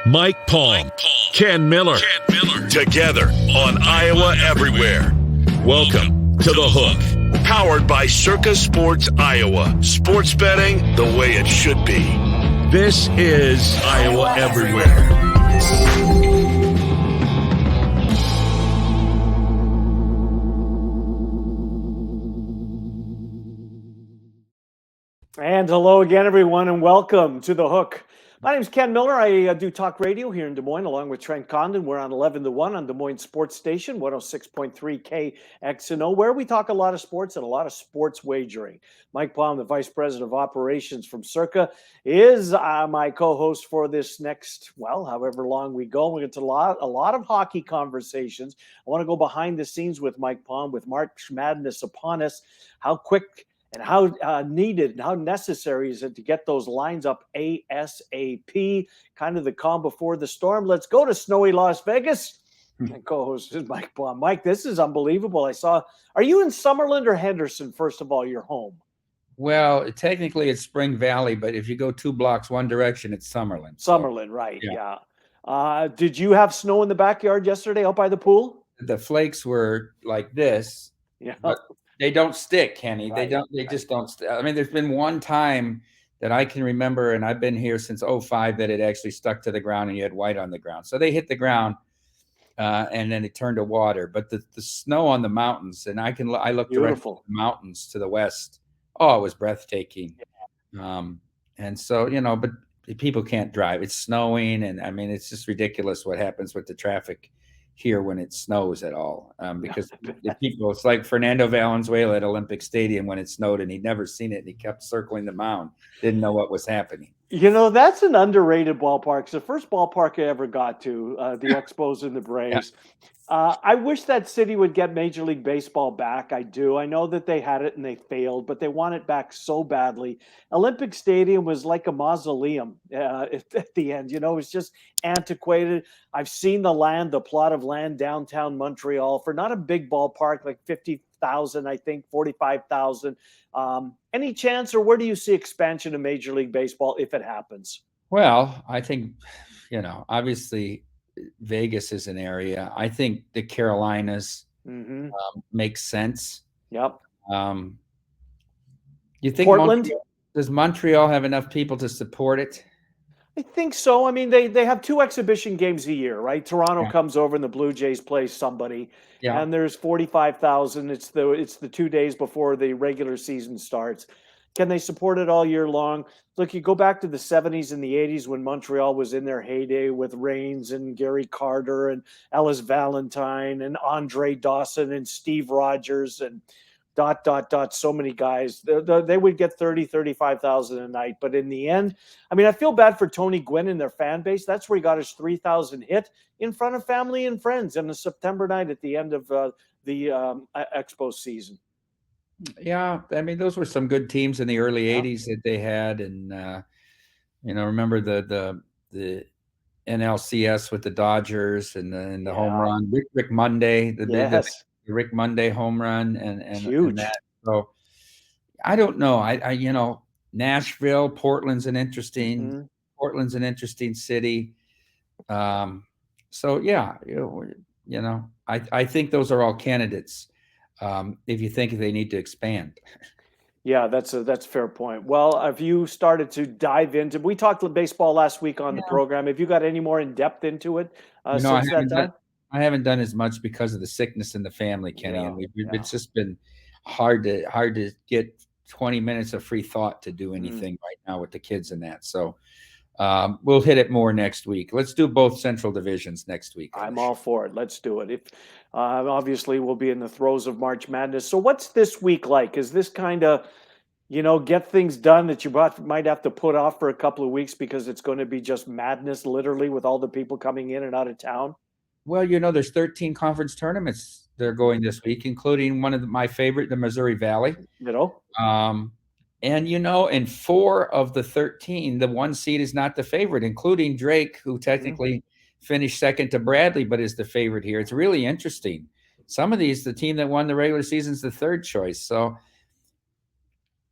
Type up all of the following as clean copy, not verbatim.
Mike Palm, Ken Miller, together on Iowa Everywhere. Welcome to The Hook, powered by Circa Sports Iowa. Sports betting the way it should be. This is Iowa Everywhere. And hello again, everyone, and welcome to The Hook. My name is Ken Miller. I do talk radio here in Des Moines along with Trent Condon. We're on 11 to 1 on Des Moines Sports Station, 106.3 KXNO, where we talk a lot of sports and a lot of sports wagering. Mike Palm, the Vice President of Operations from Circa, is my co-host for this next, however long we go. We're going to a lot of hockey conversations. I want to go behind the scenes with Mike Palm, with March Madness upon us. How quick and how needed and how necessary is it to get those lines up ASAP, kind of the calm before the storm. Let's go to snowy Las Vegas. My co-host is Mike Blum. Mike, this is unbelievable. Are you in Summerlin or Henderson, first of all, your home? Well, technically it's Spring Valley, but if you go 2 blocks one direction, it's Summerlin. Summerlin, right, yeah. Did you have snow in the backyard yesterday out by the pool? The flakes were like this. Yeah. But they don't stick, Kenny. Right. They just don't stick. I mean, there's been one time that I can remember, and I've been here since 2005, that it actually stuck to the ground and you had white on the ground. So they hit the ground and then it turned to water. But the snow on the mountains, and I looked directly at the mountains to the west. Oh, it was breathtaking. And so, but people can't drive. It's snowing, and I mean, it's just ridiculous what happens with the traffic here when it snows at all, because the people, it's like Fernando Valenzuela at Olympic Stadium when it snowed and he'd never seen it and he kept circling the mound, didn't know what was happening. That's an underrated ballpark. It's the first ballpark I ever got to, the Expos and the Braves. Yeah. I wish that city would get Major League Baseball back. I do. I know that they had it and they failed, but they want it back so badly. Olympic Stadium was like a mausoleum at the end. It was just antiquated. I've seen the plot of land downtown Montreal for not a big ballpark, like 50,000, I think, 45,000. Any chance, or where do you see expansion of Major League Baseball if it happens? Well, I think, obviously Vegas is an area. I think the Carolinas makes sense. Yep. You think Portland? Does Montreal have enough people to support it? I think so. I mean, they have 2 exhibition games a year, right? Toronto comes over and the Blue Jays play somebody, and there's 45,000. It's the 2 days before the regular season starts. Can they support it all year long? Look, you go back to the 70s and the 80s when Montreal was in their heyday with Raines and Gary Carter and Ellis Valentine and Andre Dawson and Steve Rogers and ... So many guys. They would get 30, 35,000 a night. But in the end, I mean, I feel bad for Tony Gwynn and their fan base. That's where he got his 3,000 hit in front of family and friends on a September night at the end of the Expo season. Yeah, I mean, those were some good teams in the early 80s that they had. And, remember the NLCS with the Dodgers and the home run. Rick Monday, the Rick Monday home run and huge. And that. So I don't know. I Nashville, Portland's an interesting city. So yeah, I think those are all candidates. If you think they need to expand. Yeah, that's a fair point. Well, have you started to dive into? We talked baseball last week on the program. Have you got any more in depth into it since that time? I haven't done as much because of the sickness in the family, Kenny, and it's just been hard to get 20 minutes of free thought to do anything right now with the kids and that. So we'll hit it more next week. Let's do both Central Divisions next week. I'm all for it. Let's do it. If obviously we'll be in the throes of March Madness. So what's this week like? Is this kind of get things done that you might have to put off for a couple of weeks because it's going to be just madness, literally, with all the people coming in and out of town? Well, there's 13 conference tournaments that are going this week, including one of my favorite, the Missouri Valley. And, in 4 of the 13, the 1 seed is not the favorite, including Drake, who technically finished second to Bradley, but is the favorite here. It's really interesting. Some of these, the team that won the regular season is the 3rd choice. So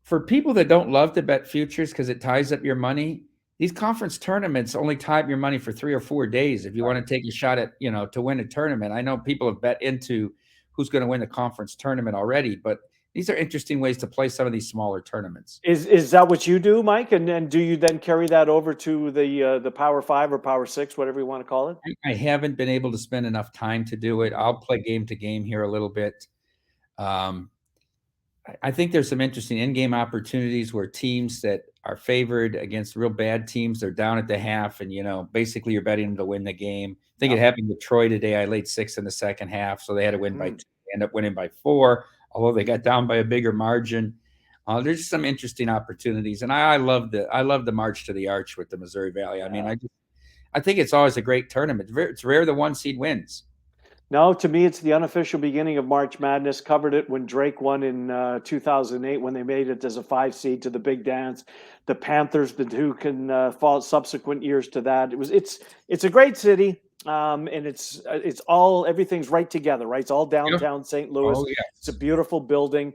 for people that don't love to bet futures because it ties up your money, these conference tournaments only tie up your money for 3 or 4 days. If you want to take a shot at, to win a tournament, I know people have bet into who's going to win the conference tournament already, but these are interesting ways to play some of these smaller tournaments. Is that what you do, Mike? And do you then carry that over to the Power 5 or Power 6, whatever you want to call it? I haven't been able to spend enough time to do it. I'll play game to game here a little bit. I think there's some interesting in-game opportunities where teams that are favored against real bad teams, they're down at the half, and basically you're betting them to win the game. I think it happened with Troy today. I laid 6 in the second half, so they had to win by 2. They end up winning by 4, although they got down by a bigger margin. There's some interesting opportunities, and I love the march to the arch with the Missouri Valley. I mean, I think it's always a great tournament. It's rare the 1 seed wins. No, to me, it's the unofficial beginning of March Madness. Covered it when Drake won in 2008 when they made it as a 5 seed to the big dance. The Panthers, the Duke, and fall subsequent years to that. It's a great city, and everything's right together, right? It's all downtown St. Louis. Oh, yes. It's a beautiful building.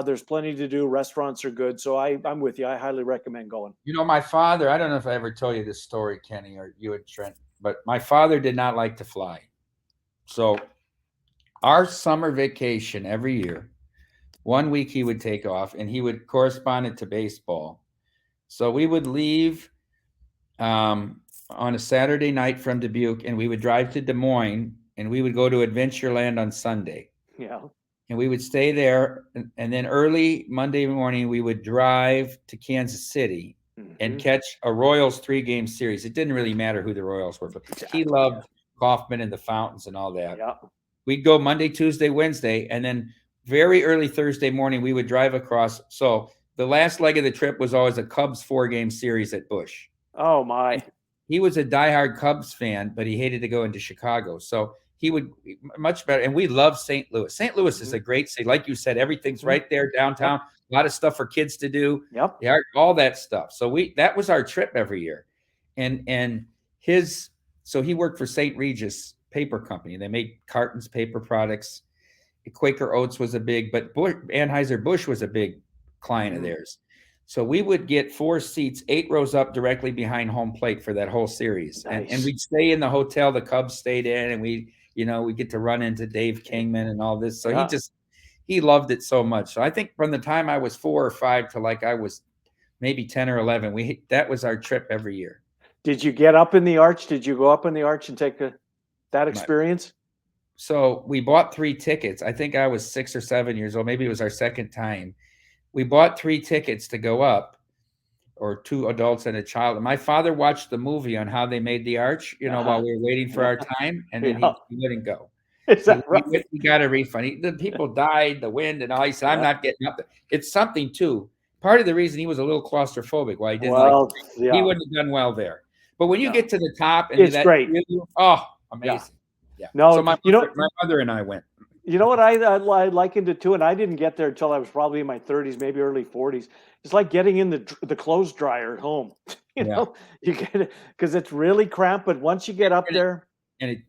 There's plenty to do. Restaurants are good, so I'm with you. I highly recommend going. My father. I don't know if I ever told you this story, Kenny, or you and Trent, but my father did not like to fly. So our summer vacation every year, 1 week he would take off, and he would correspond it to baseball. So we would leave on a Saturday night from Dubuque, and we would drive to Des Moines, and we would go to Adventureland on Sunday. Yeah. And we would stay there, and then early Monday morning, we would drive to Kansas City and catch a Royals 3-game series. It didn't really matter who the Royals were, but he loved Kaufman and the fountains and all that. Yeah. We'd go Monday, Tuesday, Wednesday, and then very early Thursday morning, we would drive across. So the last leg of the trip was always a Cubs 4-game series at Busch. Oh, my. He was a diehard Cubs fan, but he hated to go into Chicago. So he would much better. And we love St. Louis. St. Louis is a great city. Like you said, everything's right there downtown. A lot of stuff for kids to do. Yep. The art, all that stuff. So that was our trip every year. So he worked for St. Regis Paper Company. They made cartons, paper products. Quaker Oats was a big, but Anheuser-Busch was a big client of theirs. So we would get 4 seats, 8 rows up directly behind home plate for that whole series. Nice. And we'd stay in the hotel the Cubs stayed in, and we get to run into Dave Kingman and all this. So he loved it so much. So I think from the time I was 4 or 5 to like I was maybe 10 or 11, that was our trip every year. Did you get up in the arch? Did you go up in the arch and take that experience? So we bought 3 tickets. I think I was 6 or 7 years old. Maybe it was our second time. We bought 3 tickets to go up, or 2 adults and a child. And my father watched the movie on how they made the arch, while we were waiting for our time, and then he wouldn't go. Is that right? He got a refund. The people died, the wind, and all. He said, "I'm not getting up there." It's something too. Part of the reason he was a little claustrophobic, why he didn't he wouldn't have done well there. But when you get to the top, and it's great. Amazing. Yeah. No, so my mother and I went. You know what I likened it to, and I didn't get there until I was probably in my 30s, maybe early 40s. It's like getting in the clothes dryer at home. You get it because it's really cramped, but once you get up there, and it,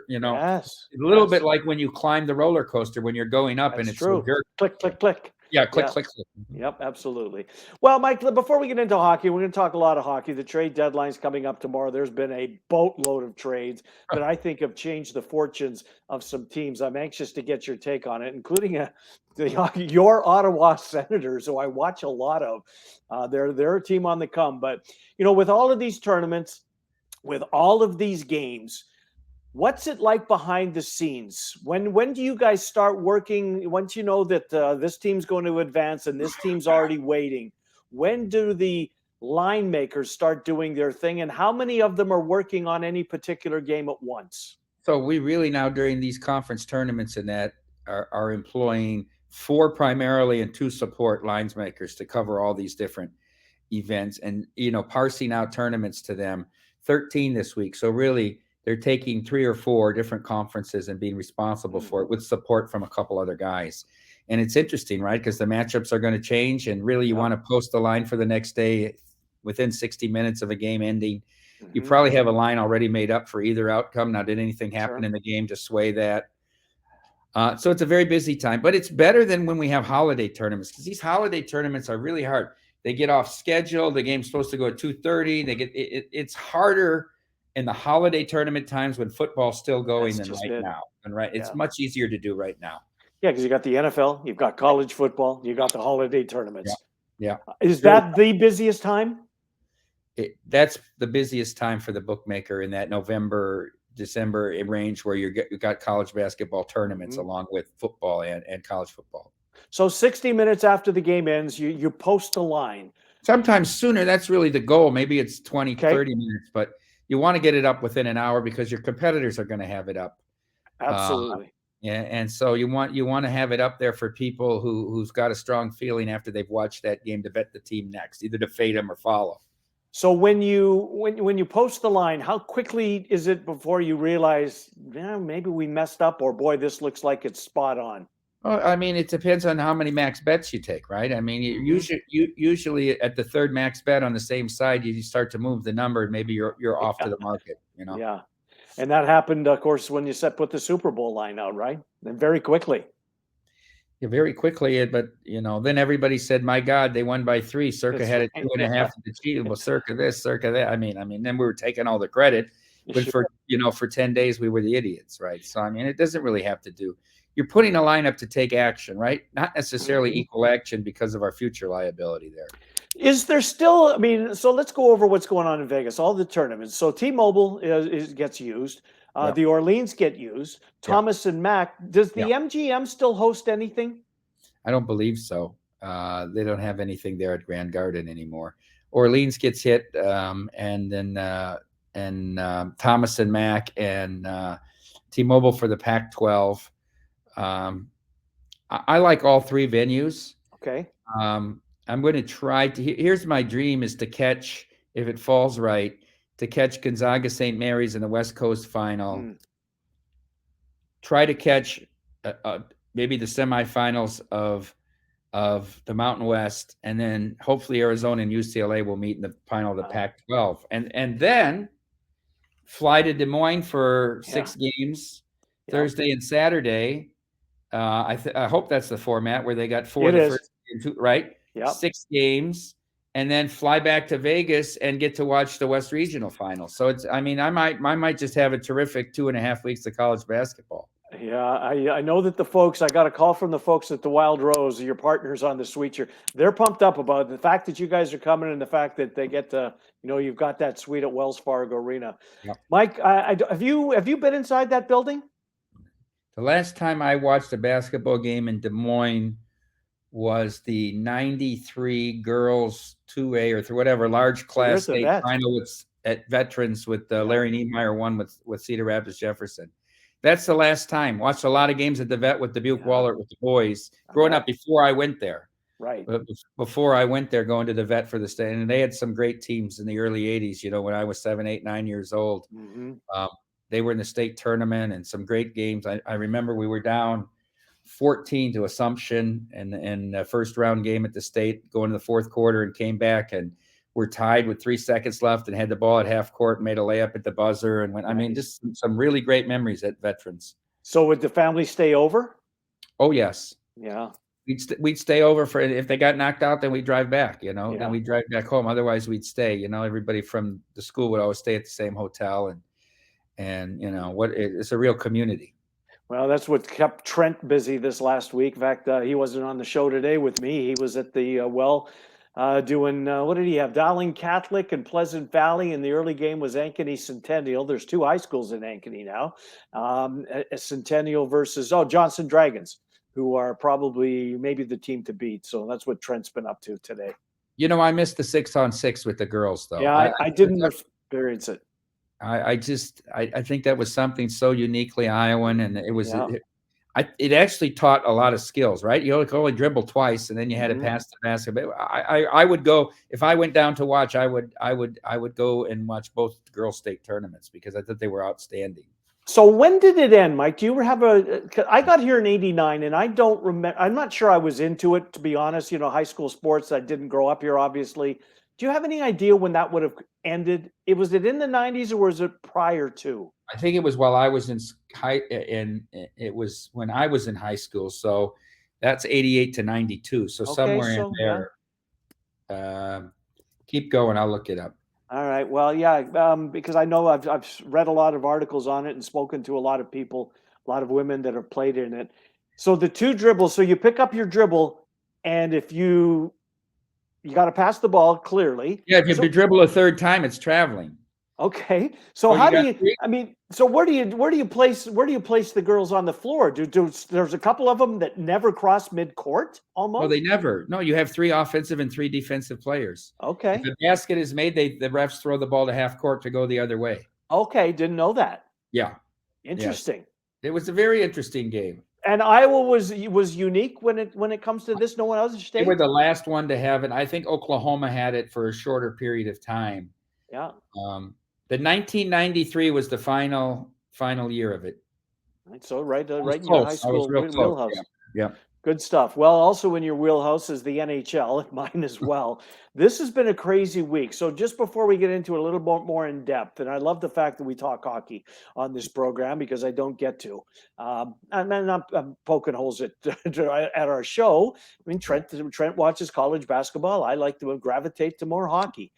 yes, it's a little bit like when you climb the roller coaster when you're going up, and it's true. Click, click, click. Yeah, click, click, click. Yep, absolutely. Well, Mike, before we get into hockey, we're going to talk a lot of hockey. The trade deadline's coming up tomorrow. There's been a boatload of trades that I think have changed the fortunes of some teams. I'm anxious to get your take on it, including your Ottawa Senators, who I watch a lot of. They're a team on the come. But, with all of these tournaments, with all of these games, what's it like behind the scenes? When do you guys start working? Once you know that this team's going to advance and this team's already waiting, when do the line makers start doing their thing? And how many of them are working on any particular game at once? So we really now during these conference tournaments and that are employing 4 primarily and 2 support lines makers to cover all these different events and, parsing out tournaments to them. 13 this week. So really, they're taking 3 or 4 different conferences and being responsible for it with support from a couple other guys. And it's interesting, right? Because the matchups are going to change. And really, you want to post the line for the next day within 60 minutes of a game ending. You probably have a line already made up for either outcome. Now, did anything happen in the game to sway that? So it's a very busy time. But it's better than when we have holiday tournaments, because these holiday tournaments are really hard. they get off schedule. The game's supposed to go at 2:30. It's harder in the holiday tournament times when football's still going than right now. And it's much easier to do right now. Yeah, because you got the NFL, you've got college football, you got the holiday tournaments. Yeah. Is that the busiest time? That's the busiest time for the bookmaker in that November, December range where you've got college basketball tournaments along with football and college football. So 60 minutes after the game ends, you post a line. Sometimes sooner. That's really the goal. Maybe it's 20, 30 minutes, but you want to get it up within an hour because your competitors are going to have it up. Absolutely. And so you want to have it up there for people who's got a strong feeling after they've watched that game to bet the team next, either to fade them or follow. So when you post the line, how quickly is it before you realize, maybe we messed up, or boy, this looks like it's spot on? Well, I mean, it depends on how many max bets you take, right? I mean, usually at the third max bet on the same side, you start to move the number, and maybe you're off to the market, Yeah, and that happened, of course, when you put the Super Bowl line out, right? And very quickly. Yeah, very quickly, but then everybody said, "My God, they won by 3. Circa had a 2.5 to the cheat. Well, Circa this, Circa that." I mean, then we were taking all the credit, but for 10 days we were the idiots, right? So I mean, it doesn't really have to do. You're putting a lineup to take action, right? Not necessarily equal action because of our future liability there. Is there still? I mean, so let's go over what's going on in Vegas. All the tournaments. So T-Mobile gets used. The Orleans get used. Thomas and Mack. Does the MGM still host anything? I don't believe so. They don't have anything there at Grand Garden anymore. Orleans gets hit, and then Thomas and Mack and T-Mobile for the Pac-12. I like all 3 venues. Okay. I'm going to try to. Here's my dream: is to catch, if it falls right, to catch Gonzaga St. Mary's in the West Coast final. Try to catch maybe the semifinals of the Mountain West, and then hopefully Arizona and UCLA will meet in the final of the Pac-12, and then fly to Des Moines for 6 games, Thursday and Saturday. I hope that's the format where they got 4 the first game, 2, right? Yeah. 6 games. And then fly back to Vegas and get to watch the West Regional Final. So I might just have a terrific 2.5 weeks of college basketball. Yeah, I know that the folks. I got a call from the folks at the Wild Rose, your partners on the suite. They're pumped up about the fact that you guys are coming, and the fact that they get to, you've got that suite at Wells Fargo Arena. Yep. Mike, have you been inside that building? The last time I watched a basketball game in Des Moines was the 93 girls 2A or whatever large class state final at Veterans with Larry Niemeyer won with Cedar Rapids Jefferson. That's the last time. Watched a lot of games at the Vet with Dubuque Wahlert with the boys growing up before I went there. Right. Before I went there, going to the Vet for the state, and they had some great teams in the early 80s. When I was 7, 8, 9 years old, they were in the state tournament and some great games. I remember we were down 14 to Assumption and the first round game at the state, going to the fourth quarter, and came back and were tied with 3 seconds left and had the ball at half court and made a layup at the buzzer and went. I mean, just some really great memories at Veterans. So would the family stay over? Oh yes. Yeah. We'd stay over for, if they got knocked out, then we'd drive back, then we'd drive back home. Otherwise we'd stay, everybody from the school would always stay at the same hotel and it's a real community. Well, that's what kept Trent busy this last week. In fact, he wasn't on the show today with me. He was at the doing, what did he have? Darling Catholic and Pleasant Valley, and the early game was Ankeny Centennial. There's 2 high schools in Ankeny now. A Centennial versus, Johnson Dragons, who are probably maybe the team to beat. So that's what Trent's been up to today. I missed the 6-on-6 with the girls, though. Yeah, I didn't experience it. I think that was something so uniquely Iowan, and it was it actually taught a lot of skills, right? You could only dribble twice, and then you had to pass the basketball. I would go, if I went down to watch, I would go and watch both girls' state tournaments because I thought they were outstanding. So when did it end, Mike? Do you ever I got here in '89, and I don't remember. I'm not sure I was into it, to be honest. High school sports. I didn't grow up here, obviously. Do you have any idea when that would have ended? Was it in the 90s or was it prior to? I think it was while I was it was when I was in high school. So that's 88 to 92. So somewhere in there. Keep going. I'll look it up. All right. Well, yeah, because I know I've read a lot of articles on it and spoken to a lot of people, a lot of women that have played in it. So the two dribbles. So you pick up your dribble, and if you got to pass the ball clearly. Yeah, if you So dribble a third time, it's traveling. okay. So Oh, how you do got you? three? I mean, so where do you place the girls on the floor? There's a couple of them that never cross midcourt Well, almost. they never. No, you have 3 offensive and 3 defensive players. Okay. If a basket is made, the refs throw the ball to half court to go the other way. Okay. Didn't know that. Yeah. Interesting. Yes. It was a very interesting game. And Iowa was unique when it comes to this. No one else They state. were the last one to have it. I think Oklahoma had it for a shorter period of time. Yeah. The 1993 was the final year of it. So right in Close. your high I was school real close. wheelhouse. Yeah. Good stuff. Well, also in your wheelhouse is the NHL, mine as well. This has been a crazy week. So just before we get into it a little bit more in depth, and I love the fact that we talk hockey on this program because I don't get to. And then I'm poking holes at our show. I mean, Trent watches college basketball. I like to gravitate to more hockey.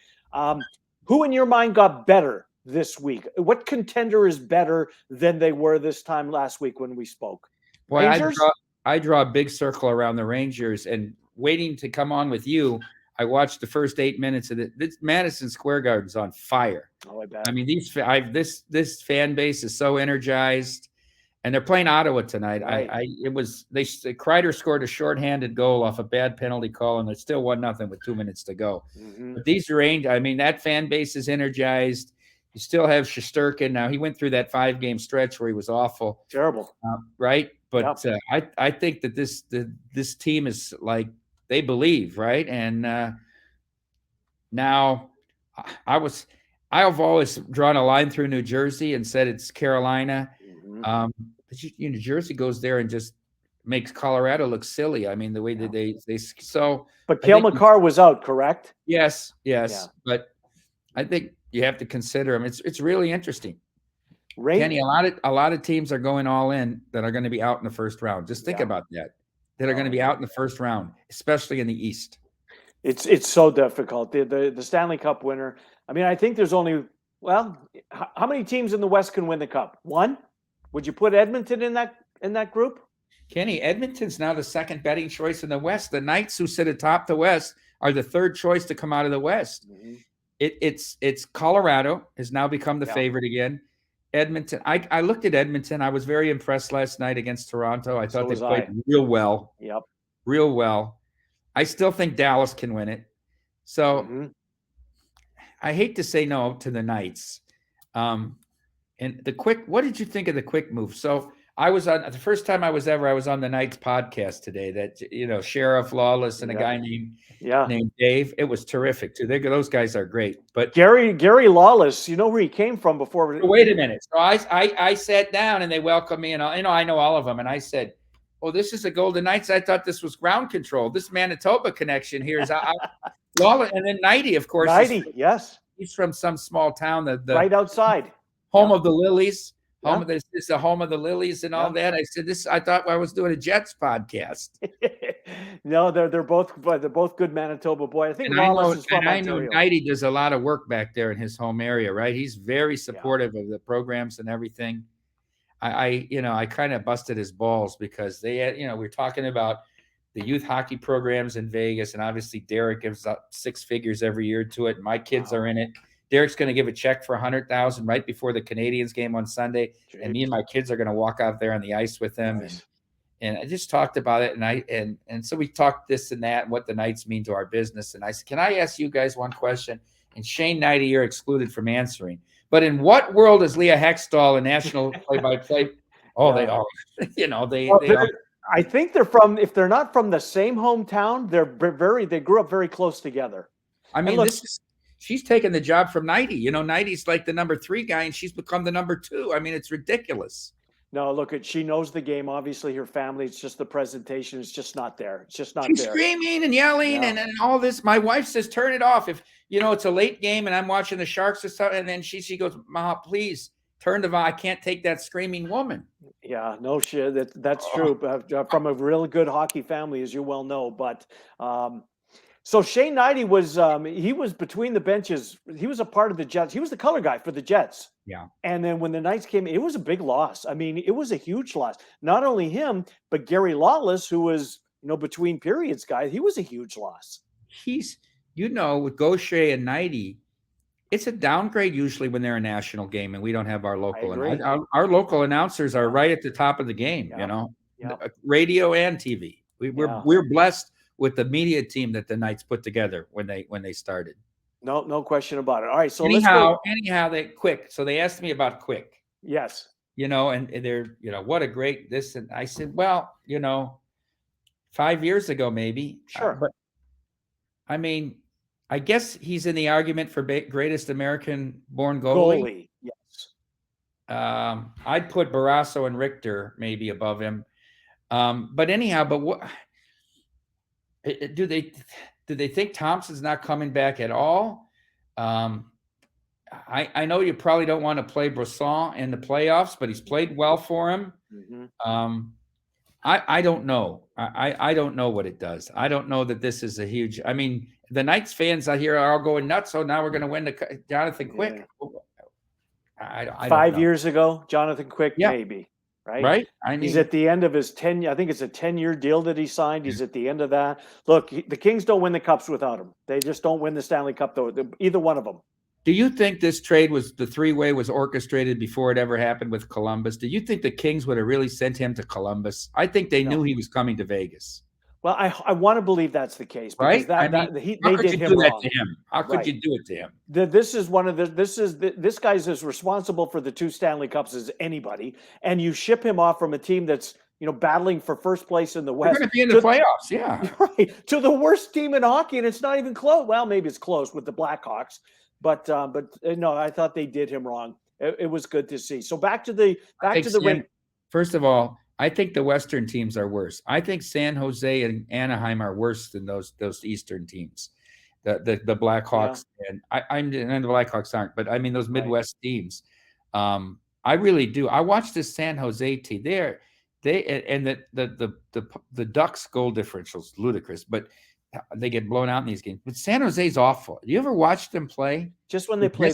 Who in your mind got better this week? What contender is better than they were this time last week when we spoke? Boy, Rangers? I draw a big circle around the Rangers, and waiting to come on with you, I watched the first 8 minutes of it. This Madison Square Garden's on fire. Oh, I bet. I mean, this fan base is so energized, and they're playing Ottawa tonight. Right. Kreider scored a shorthanded goal off a bad penalty call, and it's still 1-0 with 2 minutes to go. Mm-hmm. But these Rangers, I mean, that fan base is energized. You still have Shesterkin. Now he went through that 5-game stretch where he was awful, Terrible, right? But I think that this team is like they believe, right? And now I've always drawn a line through New Jersey and said it's Carolina. Mm-hmm. But New Jersey goes there and just makes Colorado look silly. I mean, the way that they so. But Cale Makar was out, correct? Yes. Yeah. But I think you have to consider them. It's really interesting. Kenny, a lot of teams are going all in that are going to be out in the first round. Just think about that. That are going to be out in the first round, especially in the East. It's so difficult. The Stanley Cup winner. I mean, I think there's only how many teams in the West can win the Cup? One? Would you put Edmonton in that group? Kenny, Edmonton's now the second betting choice in the West. The Knights, who sit atop the West, are the third choice to come out of the West. Mm-hmm. It's Colorado has now become the favorite again. Edmonton. I looked at Edmonton. I was very impressed last night against Toronto. I thought they played real well. Yep. Real well. I still think Dallas can win it. So I hate to say no to the Knights. And what did you think of the quick move? So I was on the first time I was on the Knights podcast today that, Sheriff Lawless and a guy named Dave. It was terrific too. Those guys are great. But Gary Lawless, you know where he came from before. Wait a minute. So I sat down and they welcomed me and I know all of them. And I said, "Oh, this is the Golden Knights. I thought this was ground control. This Manitoba connection here is Lawless." And then Nighty, of course. Yes. He's from some small town that right outside. Home of the Lilies. This is the home of the Lilies and all that. I said this. I thought I was doing a Jets podcast. No, they're both good Manitoba boy. I think Lawless is from Ontario. I know Nighty does a lot of work back there in his home area, right? He's very supportive of the programs and everything. I kind of busted his balls because they had, we're talking about the youth hockey programs in Vegas, and obviously Derek gives up 6 figures every year to it. My kids are in it. Derek's going to give a check for $100,000 right before the Canadiens game on Sunday, and me and my kids are going to walk out there on the ice with him. Nice. And I just talked about it, and so we talked this and that and what the Knights mean to our business. And I said, "Can I ask you guys one question?" And Shane Nighty, you're excluded from answering. But in what world is Leah Hextall a national play-by-play? Oh, they are. They are. I think they're from. If they're not from the same hometown, they grew up very close together. I mean, she's taken the job from Nighty. Nighty's like the number 3 guy, and she's become the number 2. I mean, it's ridiculous. No, look, she knows the game. Obviously, her family. It's just the presentation. It's just not there. It's just not She's there. Screaming and yelling and all this. My wife says, "Turn it off." If it's a late game and I'm watching the Sharks or something, and then she goes, "Ma, please turn the volume. I can't take that screaming woman." Yeah, no shit. That's true. From a really good hockey family, as you well know. But So Shane Knighty was he was between the benches. He was a part of the Jets. He was the color guy for the Jets. Yeah. And then when the Knights came, it was a big loss. I mean, it was a huge loss. Not only him, but Gary Lawless, who was, between periods guy, he was a huge loss. He's, with Gaucher and Knighty, it's a downgrade usually when they're a national game and we don't have our local. And our local announcers are right at the top of the game, radio and TV. We're blessed with the media team that the Knights put together when they started. No question about it. All right, so anyhow, they Quick. So they asked me about Quick. Yes. And they're, what a great this. And I said, well, 5 years ago, maybe. Sure. But I mean, I guess he's in the argument for greatest American-born goalie. Yes. I'd put Barrasso and Richter maybe above him. But anyhow, what do they think Thompson's not coming back at all? I know you probably don't want to play Brisson in the playoffs, but he's played well for him. Mm-hmm. I don't know. I don't know what it does. I don't know that this is a huge. I mean, the Knights fans I hear are all going nuts. So now we're going to win the Jonathan Quick. Yeah. I 5 years ago, Jonathan Quick, maybe. Right. I mean, he's at the end of his 10. I think it's a 10-year deal that he signed. He's at the end of that. Look, the Kings don't win the cups without him. They just don't win the Stanley Cup though. Either one of them. Do you think this trade the three-way was orchestrated before it ever happened with Columbus? Do you think the Kings would have really sent him to Columbus? I think they knew he was coming to Vegas. Well, I want to believe that's the case, because right? They did him wrong. To him? How could you do it to him? This guy's as responsible for the 2 Stanley Cups as anybody, and you ship him off from a team that's battling for first place in the West. They're going to be in the playoffs, yeah, right, to the worst team in hockey, and it's not even close. Well, maybe it's close with the Blackhawks, but no, I thought they did him wrong. It was good to see. So back to the ring. First of all, I think the Western teams are worse. I think San Jose and Anaheim are worse than those Eastern teams. The Blackhawks and the Blackhawks aren't, but I mean those Midwest teams. I really do. I watched this San Jose team. The Ducks goal differential is ludicrous, but they get blown out in these games. But San Jose's awful. You ever watched them play? Just when they play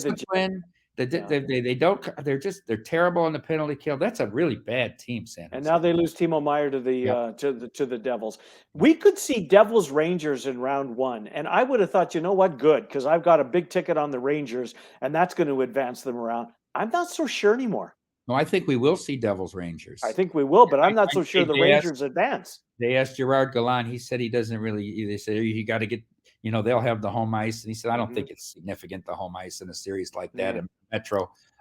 they don't. They're terrible on the penalty kill. That's a really bad team, San Jose. And now they lose Timo Meier to the Devils. We could see Devils Rangers in round 1, and I would have thought, good, because I've got a big ticket on the Rangers, and that's going to advance them around. I'm not so sure anymore. No, I think we will see Devils Rangers. I think we will, but I'm not so sure the Rangers advance. They asked Gerard Gallant. He said he doesn't really. They said you got to get. They'll have the home ice, and he said I don't think it's significant, the home ice in a series like that.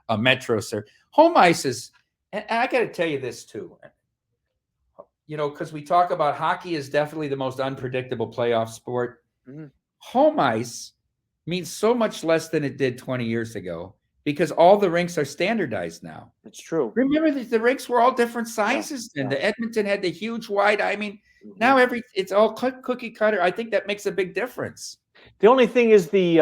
A Metro, sir. Home ice is, and I got to tell you this too. Because we talk about hockey is definitely the most unpredictable playoff sport. Mm-hmm. Home ice means so much less than it did 20 years ago, because all the rinks are standardized now. It's true. Remember the rinks were all different sizes, and the Edmonton had the huge wide. I mean, now it's all cookie cutter. I think that makes a big difference. The only thing is the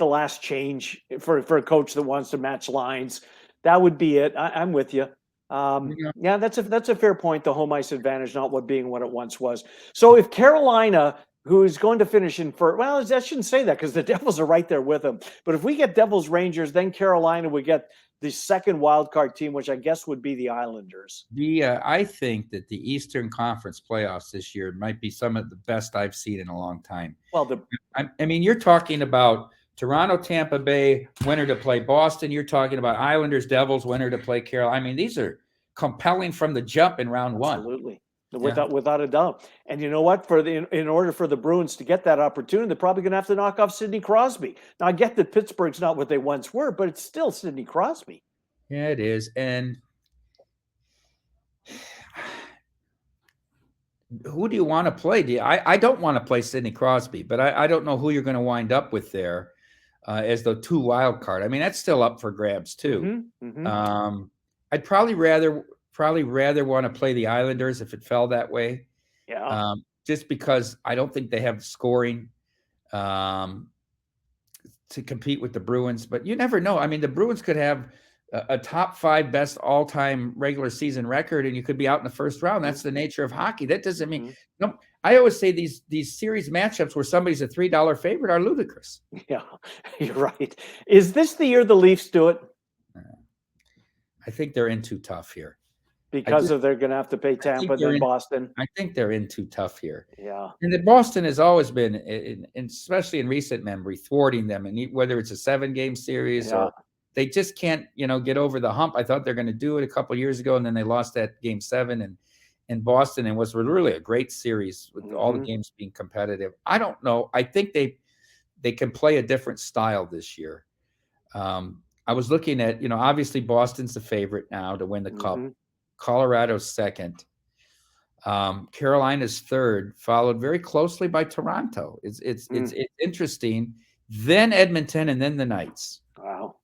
last change for a coach that wants to match lines. That would be it. I'm with you. That's a fair point. The home ice advantage not being what it once was. So if Carolina, who is going to finish in first, well, I shouldn't say that because the Devils are right there with them. But if we get Devils Rangers, then Carolina would get the second wild card team, which I guess would be the Islanders. I think that the Eastern Conference playoffs this year might be some of the best I've seen in a long time. Well, I mean, you're talking about Toronto, Tampa Bay, winner to play Boston. You're talking about Islanders, Devils, winner to play Carolina. I mean, these are compelling from the jump in round 1. Absolutely. Without a doubt. And you know what? In order for the Bruins to get that opportunity, they're probably going to have to knock off Sidney Crosby. Now, I get that Pittsburgh's not what they once were, but it's still Sidney Crosby. Yeah, it is. And who do you want to play? I don't want to play Sidney Crosby, but I don't know who you're going to wind up with there as the 2 wild card. I mean, that's still up for grabs too. Mm-hmm. Mm-hmm. I'd probably rather want to play the Islanders if it fell that way. Yeah. Just because I don't think they have scoring to compete with the Bruins, but you never know. I mean, the Bruins could have a top 5 best all-time regular season record, and you could be out in the first round. That's the nature of hockey. That doesn't mean no. I always say these series matchups where somebody's a $3 favorite are ludicrous. Yeah, you're right. Is this the year the Leafs do it? I think they're in too tough here. Because they're going to have to pay Tampa than Boston. I think they're in too tough here. Yeah. And that Boston has always been, especially in recent memory, thwarting them. And whether it's a 7-game series or they just can't, get over the hump. I thought they're going to do it a couple of years ago, and then they lost that Game 7 in Boston, and was really a great series with all the games being competitive. I don't know. I think they can play a different style this year. I was looking at, obviously Boston's the favorite now to win the Cup. Colorado's second. Carolina's third, followed very closely by Toronto. It's interesting. Then Edmonton, and then the Knights. Wow.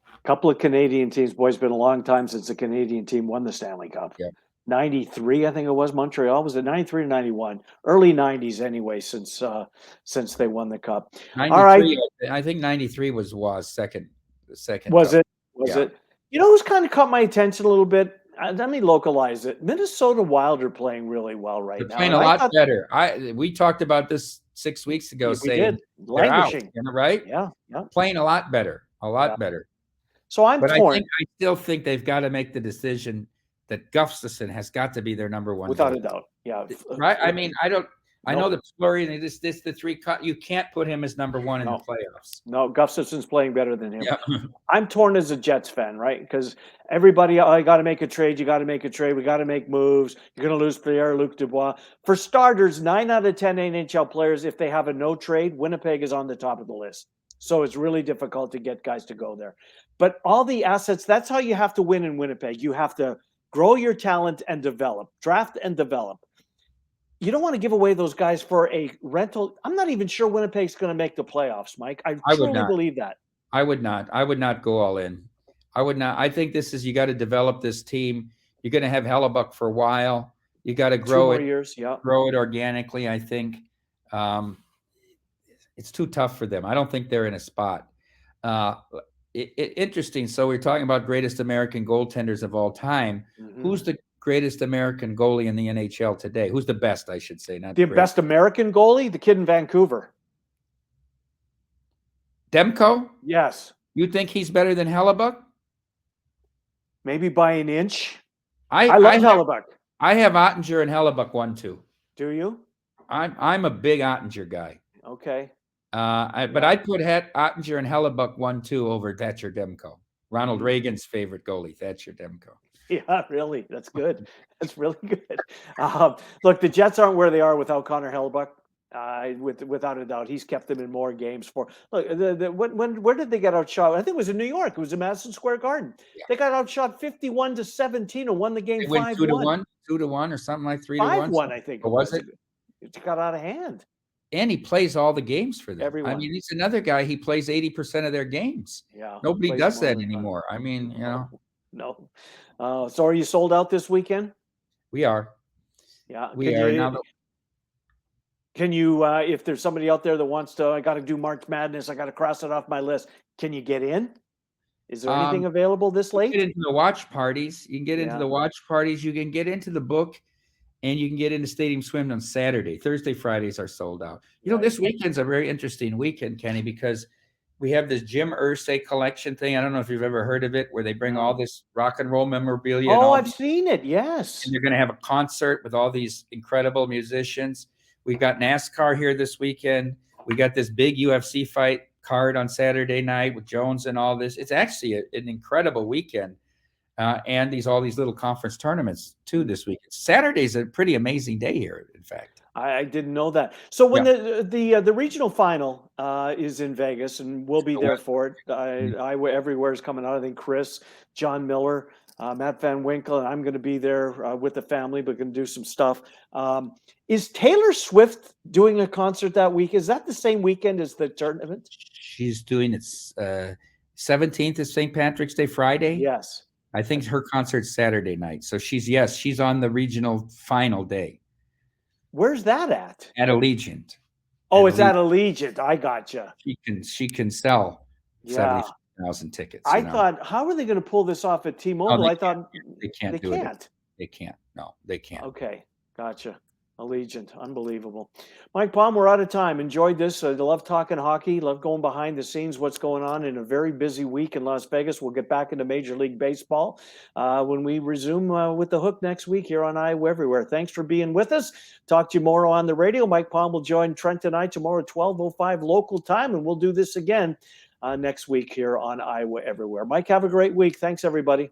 A couple of Canadian teams. Boy, it's been a long time since a Canadian team won the Stanley Cup. Yeah. 93, I think it was. Montreal. Was it 93 or 91? Early 90s anyway, since they won the Cup. 93, all right. I think 93 was second. Was it? Was it? Who's kind of caught my attention a little bit? Let me localize it. Minnesota Wild are playing really well right now. They're playing a lot better. We talked about this 6 weeks ago, saying they're out, right? Yeah. Playing a lot better, better. So I'm torn. I still think they've got to make the decision that Gustafsson has got to be their number one. Without a doubt. Yeah. Right? I mean, I know the Flurry and this the 3 cut. You can't put him as number 1 in the playoffs. No, Gustafsson's playing better than him. Yeah. I'm torn as a Jets fan, right? Because everybody, I got to make a trade. You got to make a trade. We got to make moves. You're going to lose Pierre-Luc Dubois. For starters, 9 out of 10 NHL players, if they have a no trade, Winnipeg is on the top of the list. So it's really difficult to get guys to go there. But all the assets, that's how you have to win in Winnipeg. You have to grow your talent and develop, draft and develop. You don't want to give away those guys for a rental. I'm not even sure Winnipeg's going to make the playoffs, Mike. I truly believe that. I would not go all in. I would not. I think you got to develop this team. You're going to have Hellebuck for a while. You got to grow 2 more years, grow it organically. I think it's too tough for them. I don't think they're in a spot. Interesting. So we're talking about greatest American goaltenders of all time. Who's the greatest American goalie in the NHL today? Who's the best, I should say? Not the best American goalie? The kid in Vancouver. Demko? Yes. You think he's better than Hellebuck? Maybe by an inch. I love Hellebuck. I have Ottinger and Hellebuck 1-2. Do you? I'm a big Ottinger guy. Okay. But I'd put Ottinger and Hellebuck 1-2 over Thatcher Demko. Ronald Reagan's favorite goalie, Thatcher Demko. Yeah, really. That's good. That's really good. Look, the Jets aren't where they are without Connor Hellebuck. Without a doubt, he's kept them in more games. Where did they get outshot? I think it was in New York. It was in Madison Square Garden. Yeah. They got outshot 51-17 and won the game 5-1. 2-1 or something like 3-1. 5-1, I think. Or was it? It got out of hand. And he plays all the games for them. Everyone. I mean, he's another guy. He plays 80% of their games. Yeah. Nobody does that anymore. I mean, No. So are you sold out this weekend? We are. Yeah. We are. Now can you, if there's somebody out there that wants to, I got to do March Madness, I got to cross it off my list. Can you get in? Is there anything available this late? You can get into the watch parties. You can get into the watch parties. You can get into the book, and you can get into Stadium Swim on Saturday. Thursday, Fridays are sold out. This weekend's a very interesting weekend, Kenny, because we have this Jim Irsay collection thing. I don't know if you've ever heard of it, where they bring all this rock and roll memorabilia. Oh, I've seen it. Yes. And they're going to have a concert with all these incredible musicians. We've got NASCAR here this weekend. We got this big UFC fight card on Saturday night with Jones and all this. It's actually an incredible weekend. And all these little conference tournaments too this weekend. Saturday's a pretty amazing day here, in fact. I didn't know that. So when the regional final is in Vegas, and we'll be there for it. Everywhere is coming out. I think Chris, John Miller, Matt Van Winkle, and I'm going to be there with the family, but going to do some stuff. Is Taylor Swift doing a concert that week? Is that the same weekend as the tournament? She's doing it 17th is St. Patrick's Day, Friday. Yes. I think her concert's Saturday night. So she's on the regional final day. Where's that at? At Allegiant. Oh, it's at Allegiant. I gotcha. She can sell 100,000 tickets. I thought, how are they going to pull this off at T-Mobile? I thought they can't do it. They can't. No, they can't. Okay, gotcha. Allegiant, unbelievable. Mike Palm, we're out of time. Enjoyed this. I love talking hockey. Love going behind the scenes. What's going on in a very busy week in Las Vegas. We'll get back into Major League Baseball when we resume with the Hook next week here on Iowa Everywhere. Thanks for being with us. Talk to you tomorrow on the radio. Mike Palm will join Trent and I tomorrow at 12:05 local time, and we'll do this again next week here on Iowa Everywhere. Mike, have a great week. Thanks, everybody.